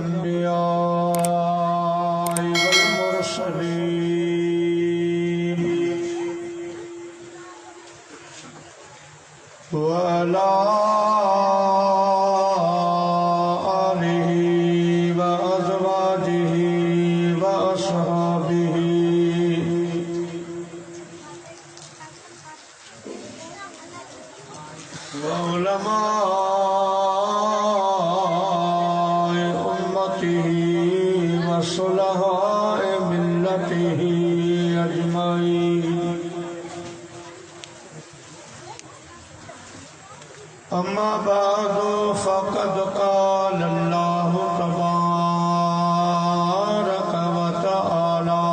الأنبياء والمرسلين وعلى آله وأزواجه وأصحابه وعلماء أمته وصلحاء ملته أجمعين أما بعد فقد قال الله تبارك وتعالى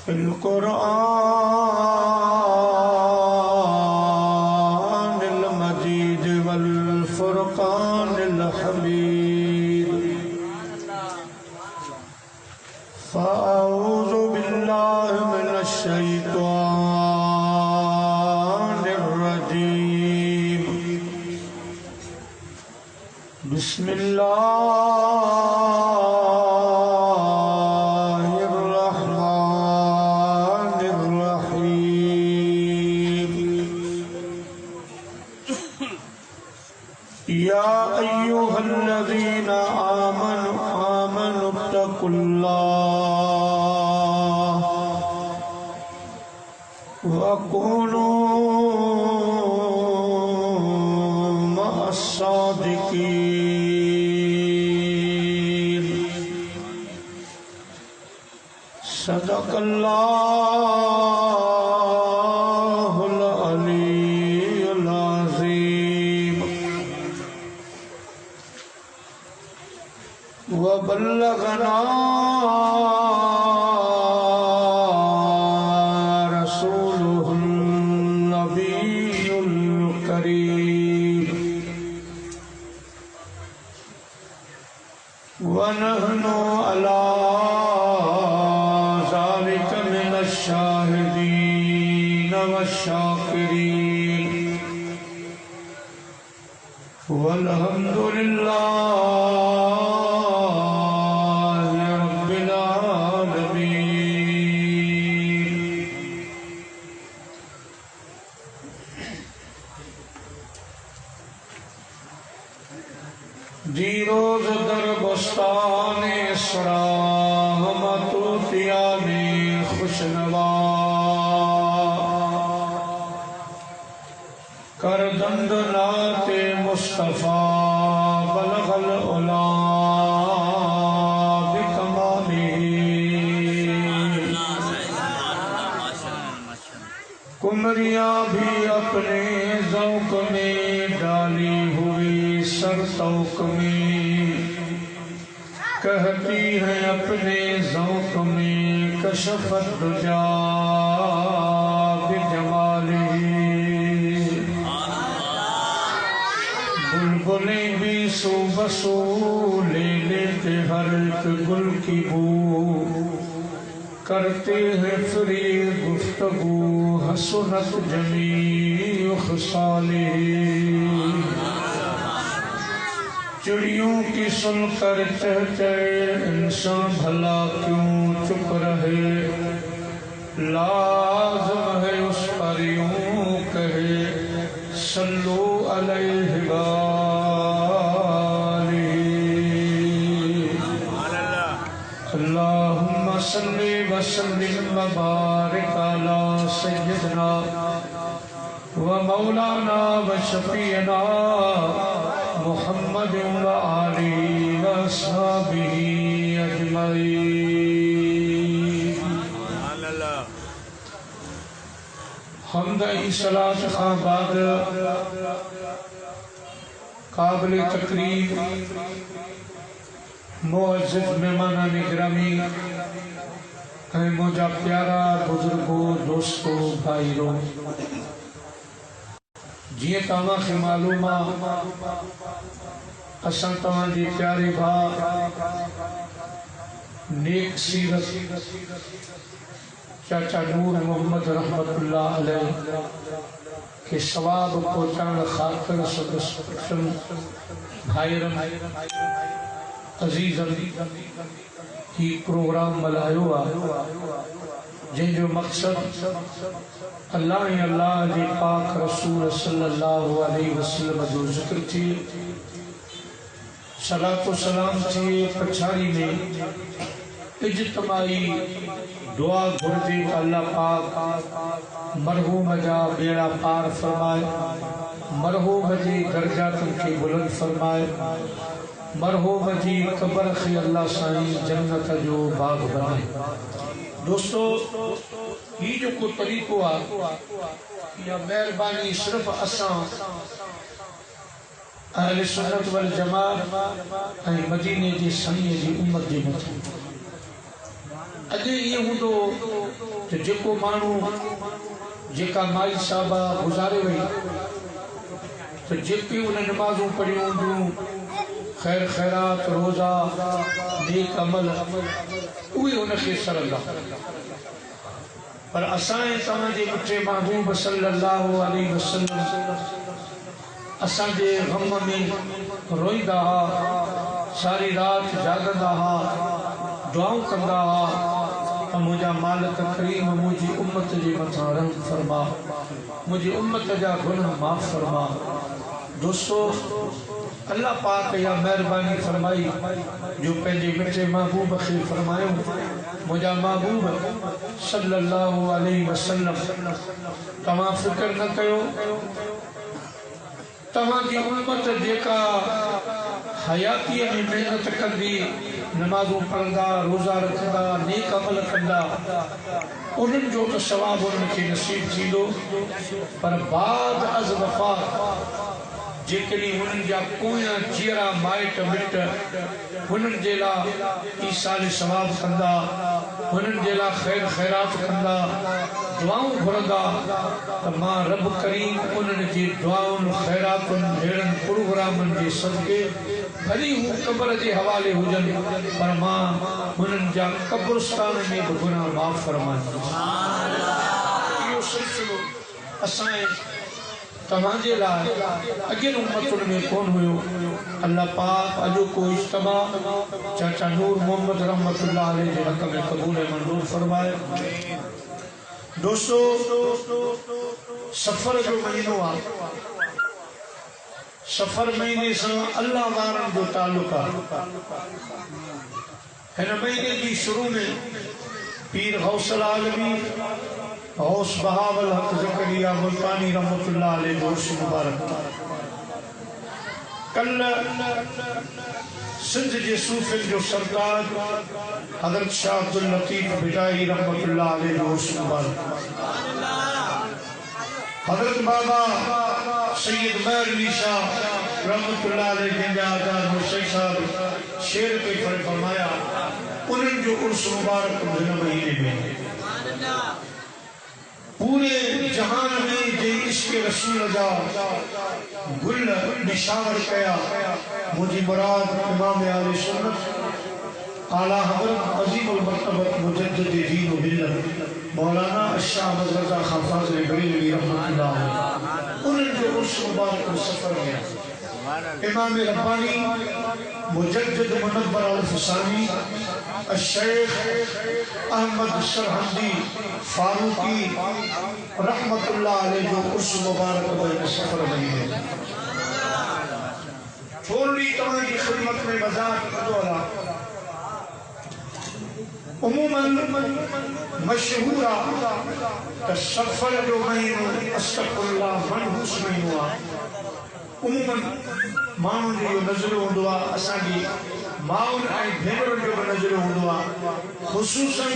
في القرآن المجيد والفرقان الحميد فأعوذ بالله من الشيطان الرجيم بسم الله الرحمن الرحيم يا أيها الذين آمنوا اتقوا الله وكونوا مع الصادقين صدق الله العلي العظيم وبلغنا رسوله النبي الكريم ونحن على ذلك من الشاهدين والشاكرين والحمد لله رب العالمين जी रोज दर बस्तान रहमतुतियाने खुशनवा कर दंद नाते मुस्तफा बलगल उला बिकमालिही कुमरियां भी अपने ज़ौक़ में डाली हुई सर तौक में कहती है अपने ज़ौक़ में कशफ़त दुजा बिजमालिही बुलबुलें भी सो बसो ले लेते हर एक गुल की बू करते हैं फ्री गुफ्तगू हसनत जमीउ ख़ुसालिही चिड़ियों की सुनकर चहचहे इंसान भला क्यों चुप रहे लाज़िम है उस पर यूं कहे सल्लू अलैहि अल्लाहुम्मा सल्ली व सल्लिम व बारिक अला सय्यिदना व मौलाना व शफीना मुहम्मद व आलिहि व अस्हाबिही अजमईन। हमद सलात खां बाद काबिल तकरीम मुअज़्ज़िज़ मेहमान गिरामी मुझा प्यारा बुजुर्गो दोस्तो भाईरो जी तव्हांखे मालूम आहे असां तव्हांजी प्यारे भाउ नेक सीरत चाचा नूर मोहम्मद रहमतुल्लाह अलैह कि सवाब पहुंचाने खातिर सदस्यन भाईरन अजीजन ही प्रोग्राम मल्हायो आहे, जंहिंजो मक़सद अल्लाह ऐं अल्लाह जे पाक रसूल सल्लल्लाहु अलैहि वसल्लम जो ज़िक्र थिए, सलातो सलाम थिए, पछाड़ी में इज्तिमाई दुआ घुर्जे त अल्लाह पाक मरहूम जा बेड़ा पार फरमाए, मरहूम जे दर्जातन के बुलंद फरमाए, मरहूम जी कब्र खे अल्लाह साईं जन्नत जो बाग बनाए। दोस्तों, ये जो को तरीक़ो आहे, या मेहरबानी सिर्फ असां अहले सुन्नत वल जमात ऐं मदीने जे सनीअ जी उम्मत जे मथां। अॼु इहो हूंदो त जेको माण्हू जेका माई साहबा गुज़ारे वई, त जेके उन नमाज़ूं पढ़ियूं हूंदियूं, खैर खैरात, रोज़ा, नेक अमल, उहे उनखे सरंदा। पर असां तव्हांजे मिठे महबूब सल्लल्लाहु अलैहि वसल्लम असांजे ग़म में रोईंदा हुआ, सारी रात जागंदा हुआ, दुआऊं कंदा हुआ त मुंहिंजा मालिक करीम मुंहिंजी उम्मत जे मथां रहम फरमा, मुंहिंजी उम्मत जा गुनाह माफ़ फरमा। दोस्तों, अल्लाह पाक या मेहरबानी फरमाई जो पंहिंजे मिठे महबूब खे फरमायो, मुंहिंजा महबूब सल्लल्लाहु अलैहि वसल्लम तव्हां फिक्र न कयो, तव्हांजी उम्मत जेका हयातीअ में मेहनत कंदी, नमाज़ूं पढ़ंदा, रोज़ा रखंदा, नेक अमल कंदा, उन्हनि जो त सवाब उन्हनि खे नसीब थींदो, पर बाद अज़ वफ़ात जेकॾहिं हुननि जा पोयां जीअरा माइट मिट हुननि जे लाइ ईसाले सवाब कंदा, हुननि जे लाइ खैर खैरात कंदा, दुआऊं घुरंदा, त मां रब करीम उन्हनि जी दुआउनि खैरातुनि अहिड़नि प्रोग्रामनि जे सदके भली हू क़ब्र जे हवाले हुजनि, पर मां हुननि जा क़ब्रिस्तान में बि गुनाह माफ़ फरमाईंदुसि। इहो सिलसिलो असां तव्हांजे लाइ अॻियनि उम्मतुनि में कोन हुयो। अल्लाह पाक अॼु को इज्तिमा चाचा नूर मोहम्मद रहमतुल्लाह अलैह जे हक़ में क़बूल मंज़ूर फरमाए। दोस्तों, सफ़र जो महीनो आहे, सफ़र महीने से अल्लाह वारनि जो ताल्लुक आहे। हिन महीने की शुरू में पीर गौसल आलमी गौस बहावल हक ज़करिया मुल्तानी रहमतुल्लाह अलैह जो उर्स मुबारक। कल सिंध के सूफिन जो सरदार हज़रत शाह अब्दुल लतीफ़ बिदाई रहमतुल्लाह अलैह जो उर्स मुबारक। हज़रत बाबा सैयद महर अली शाह रहमतुल्लाह अलैह जंहिंजा आज़ाद हुसैन साहब शेर पे फरमाया, उन्हनि जो उर्स मुबारक हिन महीने में। पूरे जहान में जे इश्क रसूल जा गुल निशावर कया, मुझी मुराद इमाम आले सुन्नत आला हज़रत अज़ीमुल मर्तबत मुजद्दिद दीन व मिल्लत मौलाना शाह रज़ा खान फ़ाज़िल बरेलवी रहमतुल्लाह अलैह, उन्हनि जो उर्स मुबारक सफ़र में इमाम रब्बानी मुजद्दिद मुनव्वर अल फसानी शेख अहमद सरहंदी फारूकी रहमतुल्लाह अलैह जो उर्स मुबारक में सफ़र में है। थोड़ी तव्हांजी खिदमत में वज़ाहत कंदो आहियां। उमूमन मशहूर आहे त सफ़र जो महीनो अस्तग़फिरुल्लाह मनहूस महीनो आहे। उमूमन माण्हुनि जो नज़रो हूंदो आहे, असांजी माउनि ऐं भेनरुनि जो बि नज़रो हूंदो आहे, ख़ुसूसन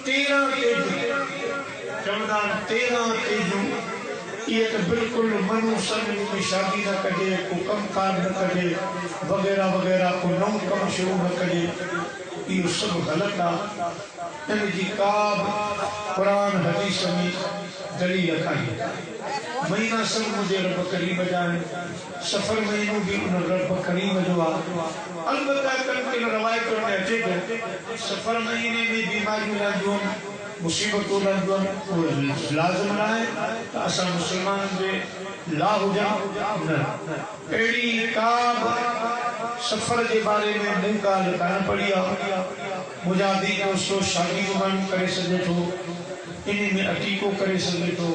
13 तेजूं चवंदा आहिनि 13 तेजूं इहे त बिल्कुलु मनूसन में शादी न कजे, को कमकार न कजे, वग़ैरह वग़ैरह, को नओं कमु शुरू न कजे, इहो सभु ग़लति आहे। इन जी का बि क़ुरान हदीस में दलील कान्हे। महीना सब मुझे रब करीम जा आहिनि, सफ़र महीनो भी उन रब करीम जो आहे। अलबत्ता किन रवायतुनि में अचे थो सफ़र महीने में बीमारियूं लॻंदियूं आहिनि, मुसीबत लाज़िम न आहे त असां मुसलमान जे ला हुजनि न। अहिड़ी का सफ़र जे बारे में मूं ॻाल्हि कान पढ़ी आहे। मुंहिंजा धी दोस्तो शादी करे सघे थो, इन में अटीको करे सघे थो,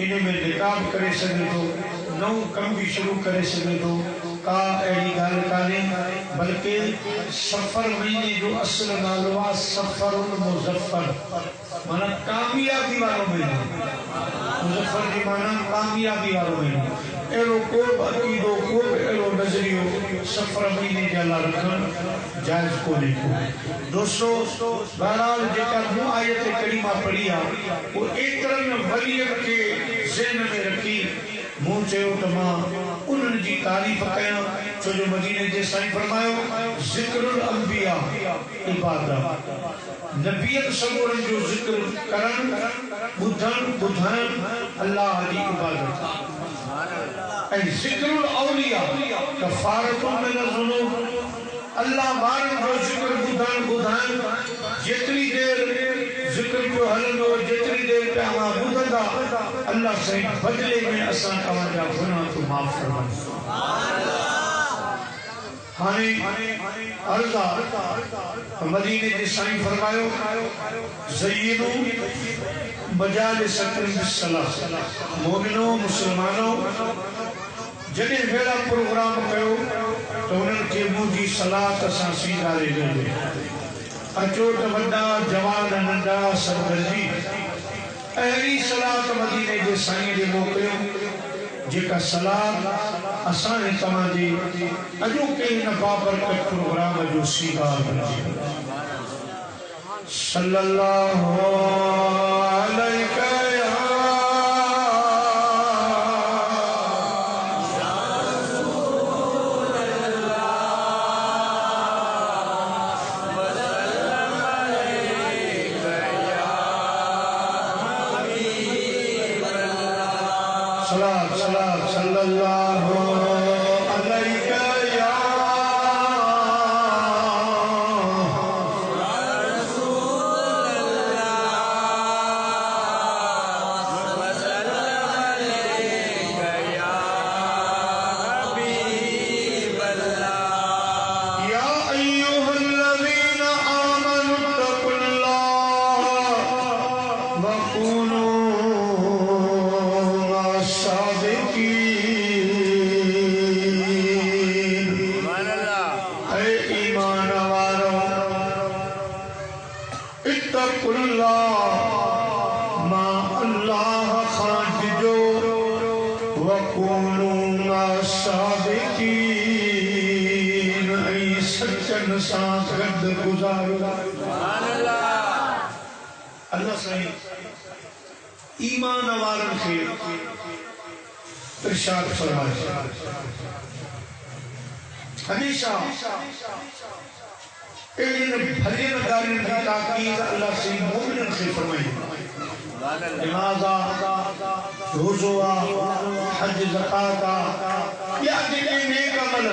इन में निकाह करे सघे थो, नओं कम भी शुरू करे सघे थो। का अहिड़ी ॻाल्हि कान्हे, बल्कि सफ़र महीने जो असुल नालो आहे सफ़रुल मुज़फ़्फ़र, माना कामयाबी वारो महीनो। मुज़फ़्फ़र जी माना कामयाबी वारो महीनो। अहिड़ो को बि अक़ीदो, को बि अहिड़ो नज़रियो सफ़र महीने जे अलाह रखणु जाइज़ कोन्हे को। दोस्तो, बहरहाल जेका मूं आयत करीमा पढ़ी आहे उहो एतिरनि वलियनि खे ज़हन में रखी मूं चयो त मां उन्हनि जी तारीफ़ कयां, छो जो मदीने जे साईं फरमायो ज़िक्रुल अंबिया इबादत, नबियत सगोरनि जो ज़िक्र करणु, ॿुधणु ॿुधाइणु अल्लाह जी इबादत आहे। ऐं ज़िक्रुल औलिया कफ़ारतुन मिनज़ ज़ुनूब, अल्लाह वारनि जो ज़िक्र ॿुधणु ॿुधाइणु, जेतिरी देर ज़िक्र पियो हलंदो, जेतिरी देर पिया मां ॿुधंदा, अल्लाह साईं बदिले में असां तव्हांजा गुनाह तो माफ़ फरमाईंदो। हाणे अर्ज़ आहे, मदीने जे साईं फरमायो ज़य्यिनू मजालिसकुम बिस्सलाह, मोमिनो मुसलमानो जॾहिं अहिड़ा प्रोग्राम कयो त उन्हनि खे मुंहिंजी सलात सां सींगारे वेंदे। अचो त वॾा जवान नंढा सभु गॾिजी अहिड़ी सलात मदीने जे साईं खे मोकिलियो, जेका सलात असां ऐं तव्हांजे अॼोके हिन बाबरकत प्रोग्राम जो सींगार बणिजे। सल्लल्लाहु अलैहि ईमान वारन खे इरशाद फरमाए, हमेशा इन भलियन ॻाल्हियुनि जी ताकीद अल्लाह से मोमिननि खे फरमाई। नमाज़ा, रोज़ो आहे, हज ज़कात आहे, या जेके नेक अमल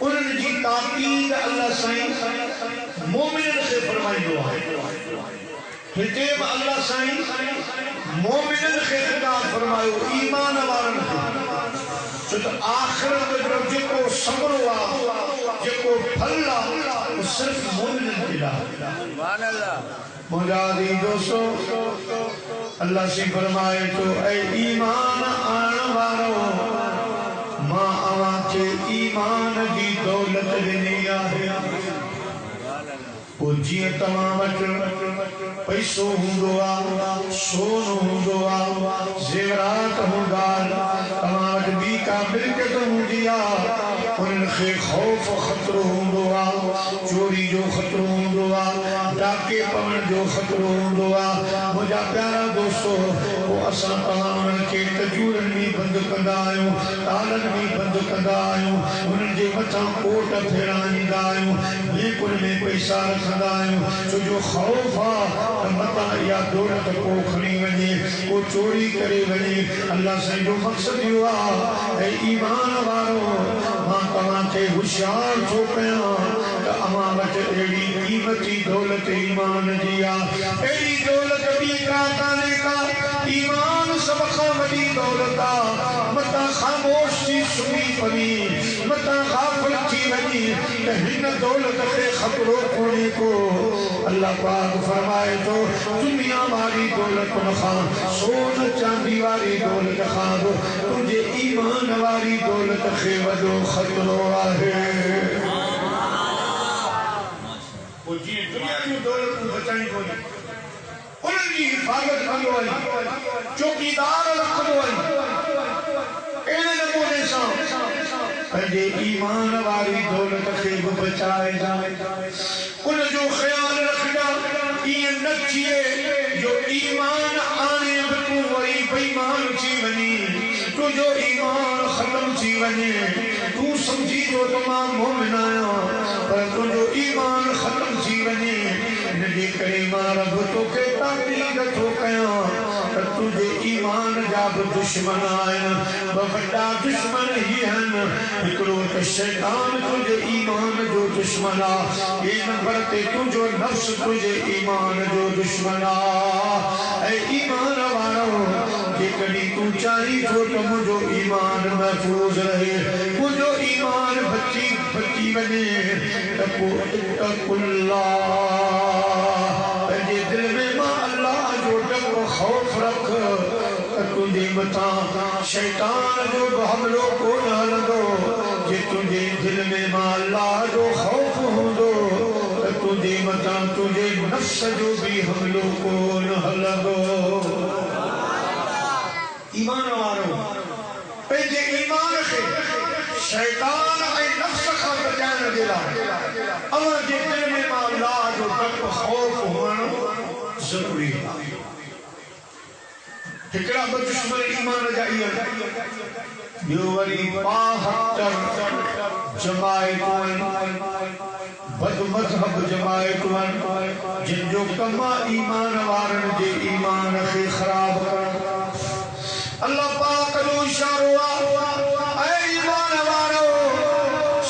उन्हनि जी ताकीद अल्लाह साईं मोमिननि खे फरमाईंदो आहे। हिते बि अल्लाह साईं मोमिननि खे ख़िताब फरमायो, ईमान वारनि खे, छो त आख़िरत जो जेको सबरो आहे, जेको फल आहे, उहो सिर्फ़ मोमिननि जे लाइ। मुंहिंजा दी दोस्तो, अल्लाह से फरमाए तो ऐ ईमान आणण वारो, मां अव्हांखे ईमान जी दौलत ॾिनी आहे। वो जीअं तव्हां वटि पैसो हूंदो आहे, सोनो हूंदो आहे, ज़ेवरात हूंदा आहिनि, तव्हां वटि ॿी का मिल्कियत हूंदी आहे, उन्हनि खे ख़ौफ़ ख़तरो हूंदो आहे, चोरी जो ख़तरो हूंदो आहे, डाके पवण जो ख़तरो हूंदो आहे। मुंहिंजा प्यारा दोस्तो, पोइ असां तव्हां उन्हनि खे तजूरनि में बंदि कंदा आहियूं, तालनि में बंदि कंदा आहियूं, उन्हनि जे मथां कोट फेराईंदा आहियूं, बेकुल में पैसा रखंदा आहियूं, छो जो ख़ौफ़ आहे त मथां इहा दौलत को खणी वञे, को चोरी करे वञे। अल्लाह साईं जो मक़सदु इहो आहे, ऐं ईमान वारो, मां तव्हांखे होशियार छो कयां त अव्हां वटि एड़ी कीमती दौलत ईमान दिया एड़ी दौलत भी का ईमान सब खामदी दौलता मता खामोश थी सुनी पवी मता गाफिल थी वनी हिन दौलत के खतरो कोने को अल्लाह पाक फरमाए तो दुनिया वाली दौलत न खा सोन चांदी वाली दौलत खा तुझे ईमान वाली दौलत के वजो खतरो आहे वो जी दुनिया की दौलत को बचाई कोई उनकी हिफाजत कंदो आई चौकीदार रखंदो आई एने नमूने सां पंहिंजे ईमान वारी दौलत खे बि बचाए जाए उन जो ख्याल रखना ईअं न थिए जो ईमान आने बि तूं वरी बेईमान थी वञी तुंहिंजो ईमान ख़तम थी वञे तूं सम्झी जो त मां मोमिन आहियां पर तुंहिंजो ईमान ख़तम थी वञे इनजे करे मां रब तोखे ताक़ीद थो कयां त तुंहिंजे ईमान जा बि दुश्मन आहिनि ॿ वॾा दुश्मन ही आहिनि हिकिड़ो त शैतान तुंहिंजे ईमान जो दुश्मन आहे ॿिए नंबर ते तुंहिंजो नफ्स तुंहिंजे ईमान जो दुश्मन आहे ऐं ईमान वारो जेकॾहिं तूं चाहीं थो त मुंहिंजो ईमान महफ़ूज़ रहे मुंहिंजो ईमान बची वञे त पोइ इत्तक़ुल्लाह पंहिंजे दिल में मां अल्लाह जो डप ख़ौफ़ रख तुझे मथा शैतान जो हमलो कोन हलंदो जे तुझे दिल में मां अल्लाह जो ख़ौफ़ हूंदो तुझे मथा तुझे नफ्स जो भी हमलो कोन हलंदो ईमान वारो पंहिंजे ईमान खे शैतान ऐं नफ्स खां बचाइण जे लाइ अव्हां जे दिल में मां अल्लाह जो डप ख़ौफ़ हुअणु ज़रूरी आहे हिकड़ा ब दुश्मन ईमान जा इहा ॿियो वरी 72 जमायतूं बदमज़हब जमायतूं जिन जो कम ईमान वारनि जे ईमान खे ख़राब करणु अल्लाह पाक जो इशारो आहे ऐ ईमान वारो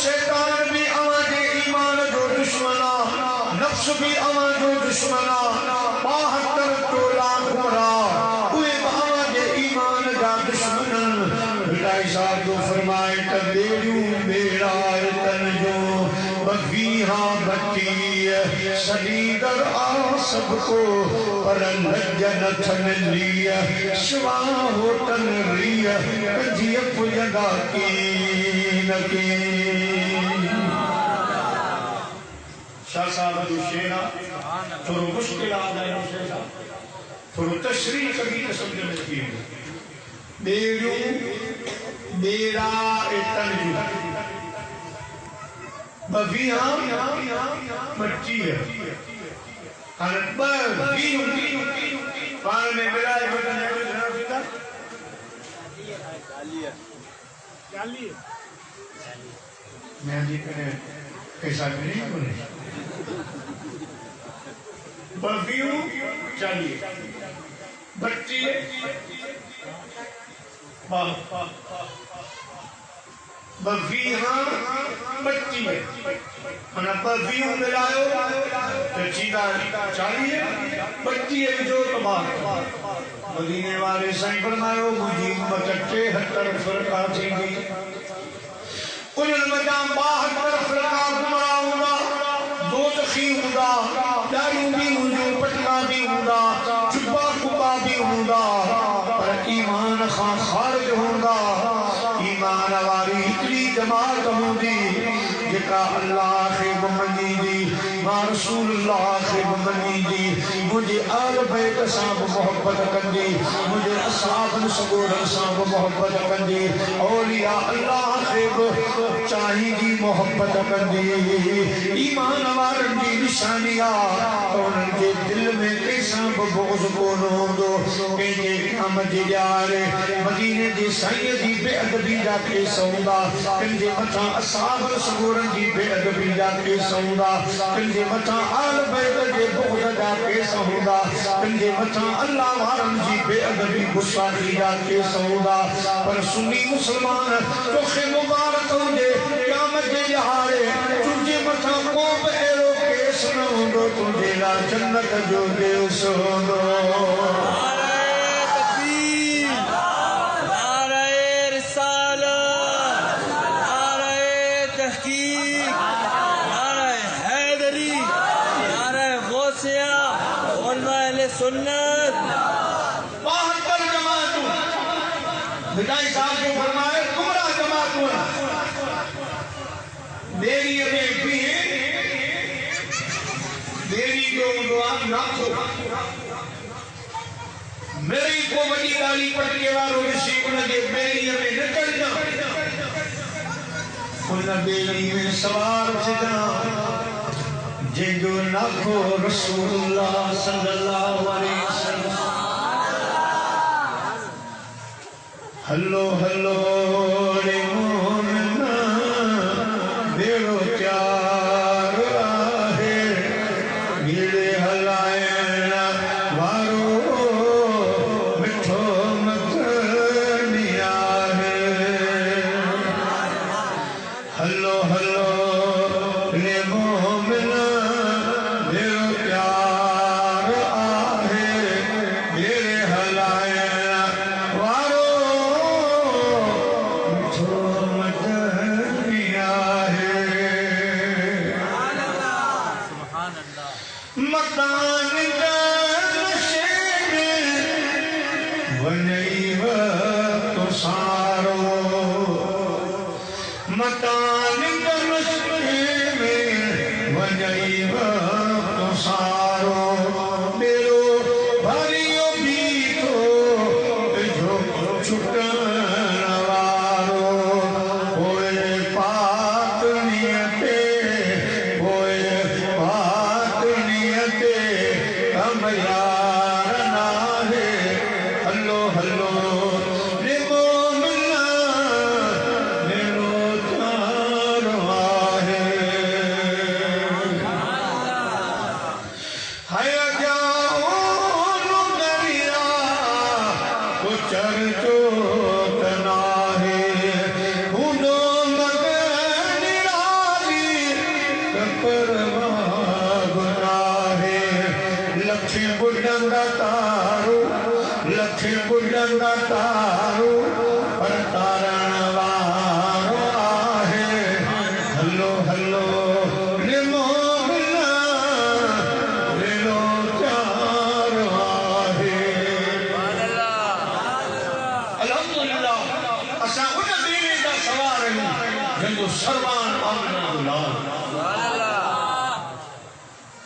शैतान भी अव्हां जे ईमान जो दुश्मन आहे नफ्स भी अव्हां जो दुश्मन आहे 72 टोला गुमराह फरमाए बेड़ा तन जो बगीहा बटी सलीदर आ सबको पर लज्जन थन लिया शिवा होटन रिया जिया पुजगा की नकी शाह साहब जो शेरा थोड़ा मुश्किल आ जाए शेरा थोड़ा तशरीह कभी न समझ में थी बेड़ू बेड़ा तन जो बगीहा बटी है पान में मिलाए मैं जी कने कैसा नहीं बोले बगीहू 40 बट्टी बगीहा बट्टी मना बगीहू मिलायो तो चीदा 40 बट्टी जो तबाह मदीने वाले साईं फरमायो मुंहिंजी उम्मत 73 फ़िरका थींदी उन्हनि वटां 72 फ़िरका गुमराह हूंदा दोज़खी हूंदा ॾाढ़ियूं भी हूंदियूं पटका भी हूंदा जुब्बा कुब्बा भी हूंदा पर ईमान खां ख़ारिज हूंदा ईमान वारी हिकिड़ी जमात हूंदी जेका अल्लाह खे बि मञींदी मां रसूलुल्लाह खे बि मञींदी मुंहिंजे आल बैत सां बि मोहबत कंदी मुंहिंजे असहाबनि सगोरनि सां बि मोहबत कंदी औलिया अल्लाह खे बि चाहींदी मोहबत कंदी ईमान वारनि जी निशानी आहे त उन्हनि जे दिल में कंहिंसां बि बुग़्ज़ कोन हूंदो कंहिंजे कम जे ॾियारे मदीने जे साईं जी बेअदबी जा केस हूंदा कंहिंजे मथां असहाब सगोरनि जी बेअदबी जा केस हूंदा कंहिंजे मथां आल बैत जे बुग़्ज़ जा केस हूंदा कंहिंजे मथां अल्लाह वारनि जी बेअदबी गुस्साखी जा केस हूंदा पर सुन्नी मुसलमान तोखे मुबारक हुजे क़यामत जे ॾियारे तुंहिंजे मथां को बि अहिड़ो रहमत जो देव सोनो सुन्नत 72 जमातों हिदायत साहब जो फरमाए गुमराह जमातों देरी में भी देरी जो दुआ ना हो मेरी को बड़ी गाली पट के वारो ऋषि उनके बेरी में निकलना उन बेरी में सवार सिजना जिंदो नाखो रसूलुल्लाह सल्लल्लाहु अलैहि वसल्लम हल्लो हल्लो रे मोमिना बेड़ो प्यार आहे गिले हलायण वारो मिठो मखनी आहे हल्लो हल्लो रे मोमिना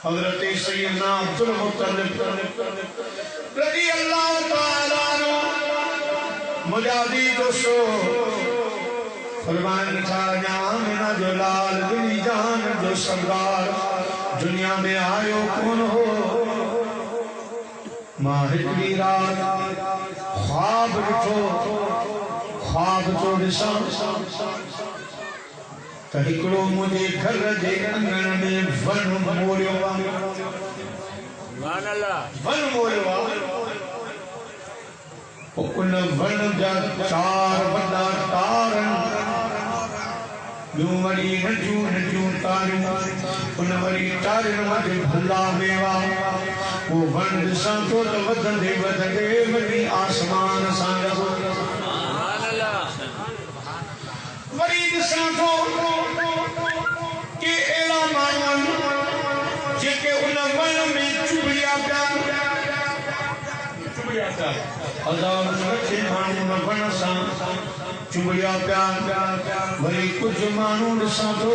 हज़रत सैयदना अब्दुल मुत्तलिब रज़ी अल्लाह तआला अन्हु मुजादी दोस्तो फरमान था आमिना जो लाल दिली जान जो सरदार दुनिया में आयो कौन हो मां हिकड़ी रात ख्वाब ॾिठो ख्वाब तो ॾिसां तहिकड़ो मुझे घर जे अंगण में वन मोड़ियो वन मोड़ियो उन वन जा 4 वॾा तार ॿियूं वरी नंढियूं नंढियूं तारियूं उन वरी तारियुनि मथे भुला मेवा वो वन ॾिसां थो त वधंदे वधंदे वॾी आसमान सां लॻो वरी ॾिसां थो कि अहिड़ा माण्हू जेके उन वन में चुभिया पिया हज़ार लखे माण्हू न वन सां चुभिया पिया वरी कुझु माण्हू ॾिसां थो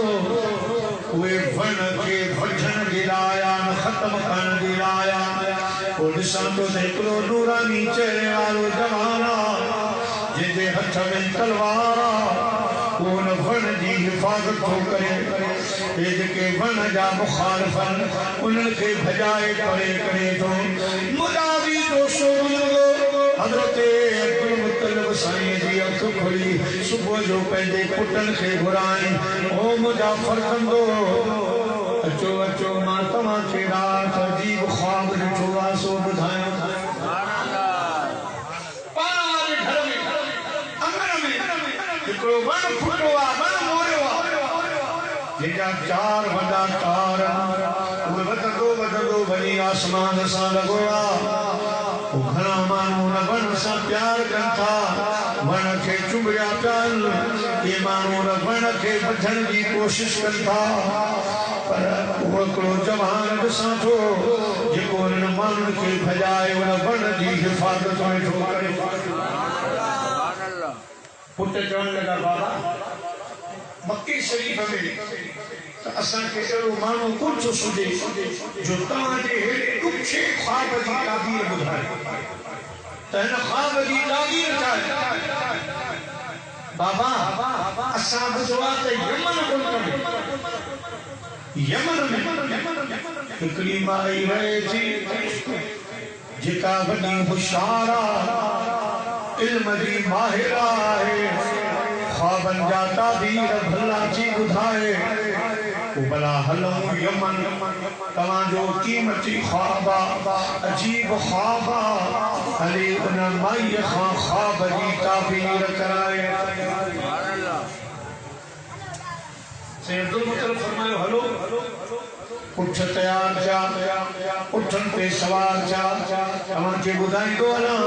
उहे वन खे वठण जे लाइ आया ख़त्म करण जे लाइ आया पोइ ॾिसां थो त हिकिड़ो नूरानी चहिरे वारो जवान आहे जंहिंजे हथ में तलवार आहे उन वन जी हिफ़ाज़त थो करे ये जेके वन जा मुखालिफ़ उन्हनि खे भॼाए परे करे थो मुजादी दोस्तो हज़रत अब्दुल मुत्तलिब साईं जी अख खुली सुबुह जो पंहिंजे पुटनि खे घुराई ओ मुंहिंजा फर्ज़ंदो अचो अचो मां तव्हांखे राति अजीब ख्वाब ॾिठो आहे सो ॿुधायां हिकिड़ो वन फुटो आहे वन मोरियो आहे जंहिंजा 4 वॾा तार उहे वधंदो वधंदो वञी आसमान सां लॻो आहे घणा माण्हू न वण सां प्यार कनि था वण खे चुंबड़िया पिया आहिनि इहे माण्हू न वण खे वठण जी कोशिशि कनि था पर उहो हिकिड़ो जवान ॾिसां थो जेको हुननि माण्हुनि खे भॼाए उन वण जी हिफ़ाज़त वेठो करे पुट चवण लॻा बाबा मक्के शरीफ़ में असांखे अहिड़ो माण्हू कोन थो सुझे जो तव्हांजे हेॾे ॾुखे ख़्वाब जी ताबीर ॿुधाए त हिन ख़्वाब जी ताबीर छा आहे बाबा असां ॿुधो आहे त यमन मुल्क में यमन में हिकिड़ी माई रहे थी जेका वॾी होशियार आहे इल्म जी माहिर आहे ख्वाबनि जा ताबीर भला जी ॿुधाए भला हलूं यमन तव्हांजो क़ीमती ख्वाब आहे अजीब ख्वाब आहे हली उन माईअ खां ख्वाब जी ताबीर कराए फरमायो हलो उठ तैयार थिया उठनि ते सवार थिया तव्हांखे ॿुधाईंदो हलां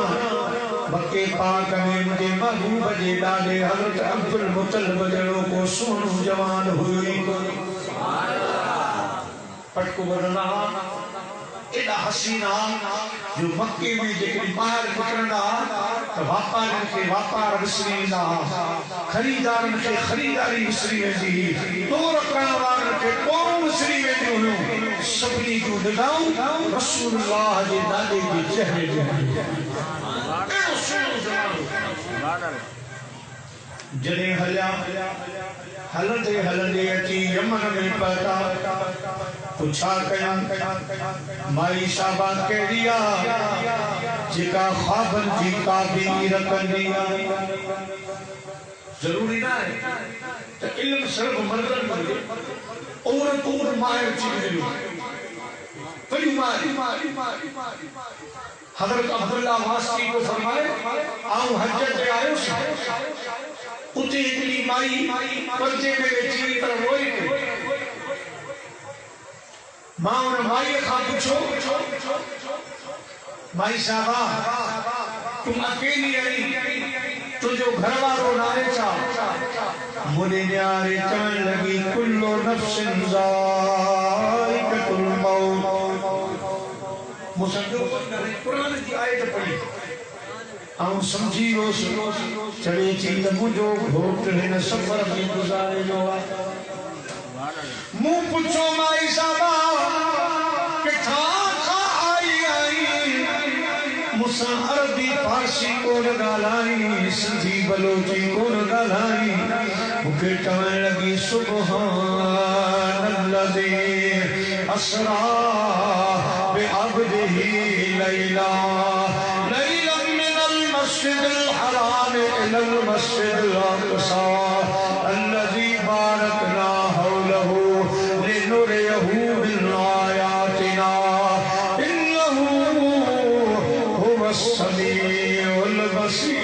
मक्के पाक में मुंहिंजे महबूब जे ॾाॾे हज़रत अब्दुल मुतलिब जहिड़ो को सुहिणो जवान हुयो पटको बदलना एॾा हसीना जो मक्के में जेकॾहिं ॿाहिरि निकिरंदा त वापारियुनि खे वापार विसरी वेंदा ख़रीदारनि खे ख़रीदारी विसरी वेंदी तोड़ करण वारनि खे तोड़ूं विसरी वेंदियूं हुयूं सभिनी जूं निगाहूं रसूलुल्लाह जे नाले जे चहिरे ते एॾो सुहिणो ज़मानो जॾहिं हलिया हलंदे हलंदे अची यमन में पहुता तो छा कयूं माई साहबा कहिड़ी आहे जेका ख्वाबनि जी ताबीर कंदी आहे ज़रूरी न आहे त इल्म सिर्फ़ मर्दनि में हुजे औरतूं माहिर थी वञनि वॾियूं माहिर हज़रत अब्दुल्ला वासी को फरमाए आऊं हज ते आयुसि उते हिकिड़ी माई पर्दे में वेठी हुई पर रोई पई मां उन माईअ खां पुछो माई साहबा तुम अकेली आई तुझो घर वारो नाहे छा मुझे न्यारे चवण लगी कुल्लो नफ्सिन ज़ाइक़तुल मौत मुसंदो कुरान की आयत पढ़ी आऊं समझी वियोसि चवे थी त मुंहिंजो घोट हिन सफ़र में गुज़ारे वियो आहे मूं पुछो माई साहबा किथां खां आई मूंसां अरबी फारसी कोन ॻाल्हाई सिंधी बलोची कोन ॻाल्हाई मूंखे चवण लॻी सुब्हानल्लज़ी असरा बिअब्दिही लैला المسجد الحرام إلى المسجد الأقصى الذي باركنا حوله لنريه من آياتنا إنه هو السميع البصير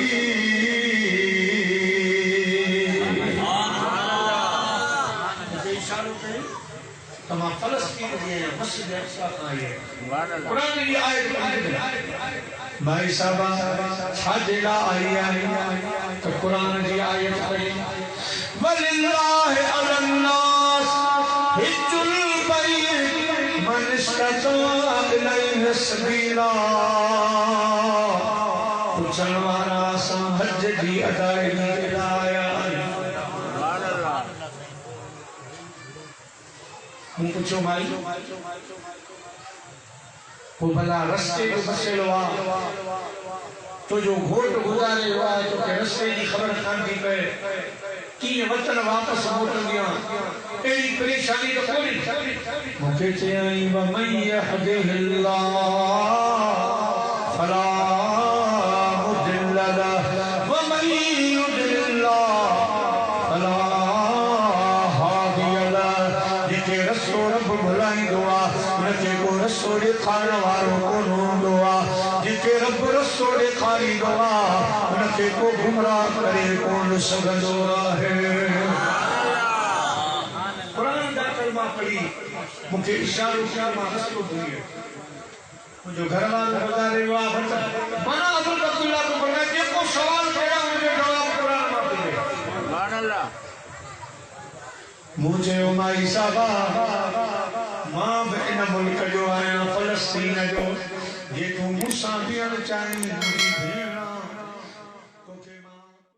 तमाम फलस्तीन जे मस्जिद अक़सा खां आई कुरान जी आयत भाई साहबा छाजे लाई आई तो कुरान जी आयत पढ़ी वलिल्लाहि अलन्नास हिज्जुल बैत मन इस्तता इलैहि सबीला पुछण वारा असां हज जी अदायगी लाइ मूं पुछो माई वो भला रस्ते जो मसलो आहे तुझो घोट गुज़ारे वियो आहे तोखे रस्ते जी ख़बर कान थी पए कीअं वतन वापसि मोटंदी अहिड़ी परेशानी त कोन्हे मूंखे चयईं वमन यहदिहिल्लाह फला मुदिल्ल लहु वमन युद्लिल्लाह फला हादिय लहु जेके रस्तो रब भुलाईंदो आहे उनखे को रस्तो ॾेखारण वारो कोन हूंदो आहे जेके रब रस्तो ॾेखारींदो आहे उनखे को गुमराह करे कोन सघंदो आहे क़ुरान जा कलमा पढ़ी मूंखे इशारो कयो मां रस्तो भुली मुझे घर वालों बता रहे हो आप मना अब्दुल अब्दुल्ला को बोलना देखो सवाल करा मुझे जवाब कुरान में दे सुभान अल्लाह मुझे उमाई साहबा मां इन मुल्क जो आया फलस्तीन जो जे तू मुसा बियण चाहे